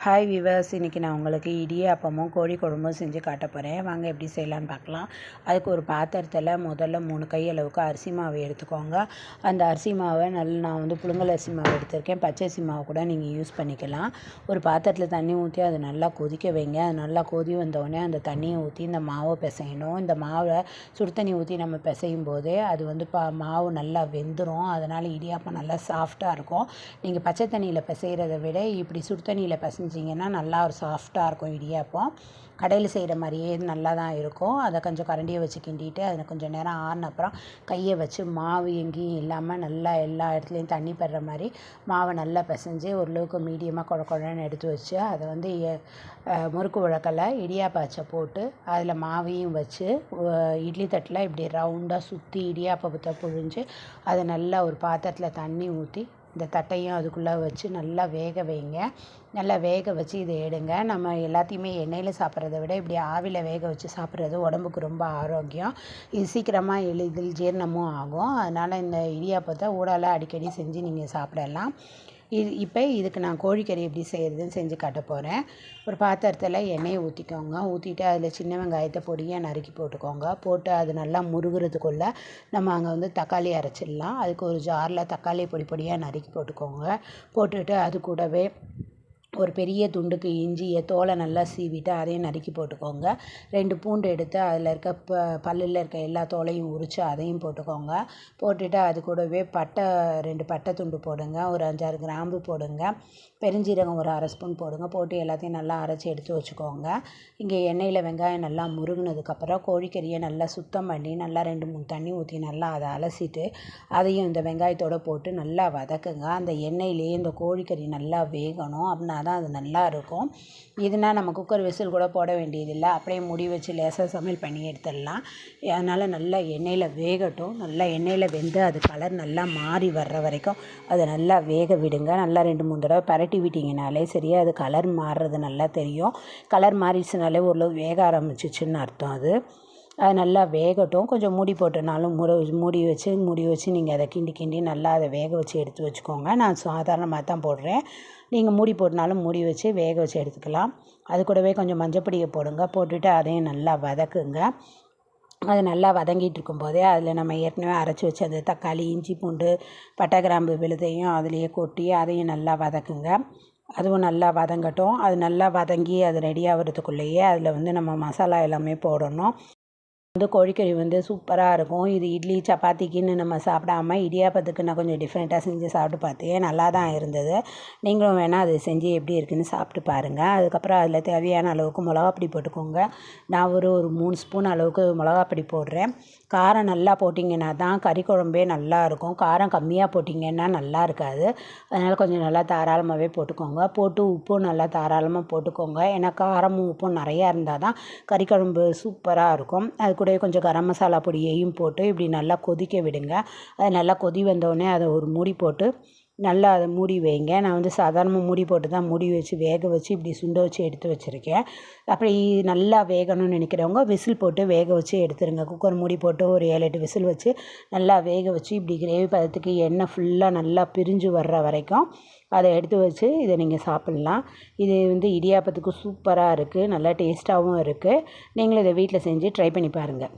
Hi viewers, இன்றைக்கி நான் உங்களுக்கு இடியாப்பமும் கோழி குழம்பும் செஞ்சு காட்ட போகிறேன். வாங்க எப்படி செய்யலான்னு பார்க்கலாம். அதுக்கு ஒரு பாத்திரத்தில் முதல்ல 3 கை அளவுக்கு அரிசி மாவு எடுத்துக்கோங்க. அந்த அரிசி மாவை நான் வந்து புழுங்கல் அரிசி மாவு எடுத்திருக்கேன். பச்சை அரிசி மாவு கூட நீங்கள் யூஸ் பண்ணிக்கலாம். ஒரு பாத்திரத்தில் தண்ணி ஊற்றி அதை நல்லா கொதிக்க வைங்க. அது நல்லா கொதி வந்தோடனே அந்த தண்ணியை ஊற்றி இந்த மாவை பிசையணும். இந்த மாவை சுடு தண்ணி ஊற்றி நம்ம பிசையும் போதே அது வந்து மாவு நல்லா வெந்துடும். அதனால் இடியாப்பம் நல்லா சாஃப்டாக இருக்கும். நீங்கள் பச்சை தண்ணியில் பிசைகிறத விட இப்படி சுடு தண்ணியில் பிசைஞ்சிங்கன்னா நல்லா ஒரு சாஃப்டாக இருக்கும் இடியாப்பம். கடையில் செய்கிற மாதிரியே நல்லா தான் இருக்கும். அதை கொஞ்சம் கரண்டியை வச்சு கிண்டிட்டு அதில் கொஞ்சம் நேரம் ஆறின அப்புறம் கையை வச்சு மாவு எங்கேயும் இல்லாமல் நல்லா எல்லா இடத்துலையும் தண்ணி படுற மாதிரி மாவை நல்லா பிசைஞ்சு ஓரளவுக்கு மீடியமாக குழன்னு எடுத்து வச்சு அதை வந்து முறுக்கு உலக்கையில் இடியாப்ப அச்சை போட்டு அதில் மாவையும் வச்சு இட்லி தட்டில் இப்படி ரவுண்டாக சுற்றி இடியாப்பத்தை புழிஞ்சு அதை நல்லா ஒரு பாத்திரத்தில் தண்ணி ஊற்றி இந்த தட்டையும் அதுக்குள்ளே வச்சு நல்லா வேக வைங்க. நல்லா வேக வச்சு இதை எடுங்க. நம்ம எல்லாத்தையுமே எண்ணெயில் சாப்பிட்றத விட இப்படி ஆவியில் வேக வச்சு சாப்பிட்றது உடம்புக்கு ரொம்ப ஆரோக்கியம். இது சீக்கிரமாக எளிதில் ஜீரணமும் ஆகும். அதனால் இந்த இடியாப்பத்தை ஊடால அடிக்கடி செஞ்சு நீங்கள் சாப்பிடலாம். இப்போ இதுக்கு நான் கோழிக்கறி எப்படி செய்கிறதுன்னு செஞ்சு காட்ட போகிறேன். ஒரு பாத்திரத்தில் எண்ணெயை ஊற்றிக்கோங்க. ஊற்றிட்டு அதில் சின்ன வெங்காயத்தை பொடியாக நறுக்கி போட்டுக்கோங்க. போட்டு அது நல்லா முருகிறதுக்குள்ளே நம்ம அங்கே வந்து தக்காளி அரைச்சிடலாம். அதுக்கு ஒரு ஜாரில் தக்காளி பொடியாக நறுக்கி போட்டுக்கோங்க. போட்டுட்டு அது கூடவே ஒரு பெரிய துண்டுக்கு இஞ்சியை தோலை நல்லா சீவிட்டு அதையும் நறுக்கி போட்டுக்கோங்க. 2 பூண்டு எடுத்து அதில் இருக்க பல்லில் இருக்க எல்லா தோலையும் உரித்து அதையும் போட்டுக்கோங்க. போட்டுட்டு அது கூடவே 2 பட்டை துண்டு போடுங்க. ஒரு 5-6 கிராம்பு போடுங்க. பெருஞ்சீரகம் ஒரு 1/2 ஸ்பூன் போடுங்க. போட்டு எல்லாத்தையும் நல்லா அரைச்சி எடுத்து வச்சுக்கோங்க. இங்கே எண்ணெயில் வெங்காயம் நல்லா முருகினதுக்கப்புறம் கோழிக்கறியை நல்லா சுத்தம் பண்ணி நல்லா 2-3 தண்ணி ஊற்றி நல்லா அதை அலசிட்டு அதையும் இந்த வெங்காயத்தோடு போட்டு நல்லா வதக்குங்க. அந்த எண்ணெயிலேயே இந்த கோழிக்கறி நல்லா வேகணும். அப்படின்னா தான் அது நல்லா இருக்கும். இதுனா நம்ம குக்கர் விசில் கூட போட வேண்டியதில்லை. அப்படியே மூடி வச்சு லேசாக சமையல் பண்ணி எடுத்துடலாம். அதனால் நல்லா எண்ணெயில் வேகட்டும். நல்லா எண்ணெயில் வெந்து அது கலர் நல்லா மாறி வர்ற வரைக்கும் அதை நல்லா வேக விடுங்க. நல்லா 2-3 தடவை பரட்டி விட்டிங்கனாலே சரியா அது கலர் மாறுறது நல்லா தெரியும். கலர் மாறிடுச்சுனாலே ஓரளவு வேக ஆரம்பிச்சிச்சுன்னு அர்த்தம். அது நல்லா வேகட்டும். கொஞ்சம் மூடி போட்டனாலும் மூடி வச்சு நீங்கள் அதை கிண்டி நல்லா அதை வேக வச்சு எடுத்து வச்சுக்கோங்க. நான் சாதாரணமாக தான் போடுறேன். நீங்கள் மூடி போட்டனாலும் மூடி வச்சு வேக வச்சு எடுத்துக்கலாம். அது கூடவே கொஞ்சம் மஞ்சப்பொடியை போடுங்க. போட்டுட்டு அதையும் நல்லா வதக்குங்க. அது நல்லா வதங்கிட்டு இருக்கும்போதே அதில் நம்ம ஏற்கனவே அரைச்சி வச்சு அந்த தக்காளி, இஞ்சி, பூண்டு, பட்டை, கிராம்பு விழுதையும் அதிலேயே கொட்டி அதையும் நல்லா வதக்குங்க. அதுவும் நல்லா வதங்கட்டும். அது நல்லா வதங்கி அது ரெடி ஆகிறதுக்குள்ளேயே அதில் வந்து நம்ம மசாலா எல்லாமே போடணும். கோழிக்கறி வந்து சூப்பராக இருக்கும். இது இட்லி சப்பாத்திக்குன்னு நம்ம சாப்பிடாமல் இடியாப்பத்துக்கு நான் கொஞ்சம் டிஃப்ரெண்ட்டாக செஞ்சு சாப்பிட்டு பார்த்தேன். நல்லா தான் இருந்தது. நீங்களும் வேணால் அது செஞ்சு எப்படி இருக்குதுன்னு சாப்பிட்டு பாருங்கள். அதுக்கப்புறம் அதில் தேவையான அளவுக்கு மிளகாப்பொடி போட்டுக்கோங்க. நான் ஒரு 3 ஸ்பூன் அளவுக்கு மிளகாப்பொடி போடுறேன். காரம் நல்லா போட்டிங்கன்னா தான் கறி குழம்பே நல்லாயிருக்கும். காரம் கம்மியாக போட்டிங்கன்னா நல்லா இருக்காது. அதனால் கொஞ்சம் நல்லா தாராளமாகவே போட்டுக்கோங்க. போட்டு உப்பும் நல்லா தாராளமாக போட்டுக்கோங்க. ஏன்னா காரமும் உப்பும் நிறையா இருந்தால் தான் கறி குழம்பு சூப்பராக இருக்கும். அது கூடவே கொஞ்சம் கரம் மசாலா பொடியையும் போட்டு இப்படி நல்லா கொதிக்க விடுங்க. அது நல்லா கொதி வந்தோடனே அதை ஒரு மூடி போட்டு நல்லா அதை மூடி வைங்க. நான் வந்து சாதாரணமாக மூடி போட்டு தான் மூடி வச்சு வேக வச்சு இப்படி சுண்ட வச்சு எடுத்து வச்சுருக்கேன். அப்படி நல்லா வேகணும்னு நினைக்கிறவங்க விசில் போட்டு வேக வச்சு எடுத்துருங்க. குக்கர் மூடி போட்டு ஒரு 7-8 விசில் வச்சு நல்லா வேக வச்சு இப்படி கிரேவி பதத்துக்கு எண்ணெய் ஃபுல்லாக நல்லா பிரிஞ்சு வர்ற வரைக்கும் அதை எடுத்து வச்சு இதை நீங்கள் சாப்பிட்லாம். இது வந்து இடியாப்பத்துக்கு சூப்பராக இருக்குது. நல்லா டேஸ்ட்டாகவும் இருக்குது. நீங்களும் இதை வீட்டில் செஞ்சு ட்ரை பண்ணி பாருங்கள்.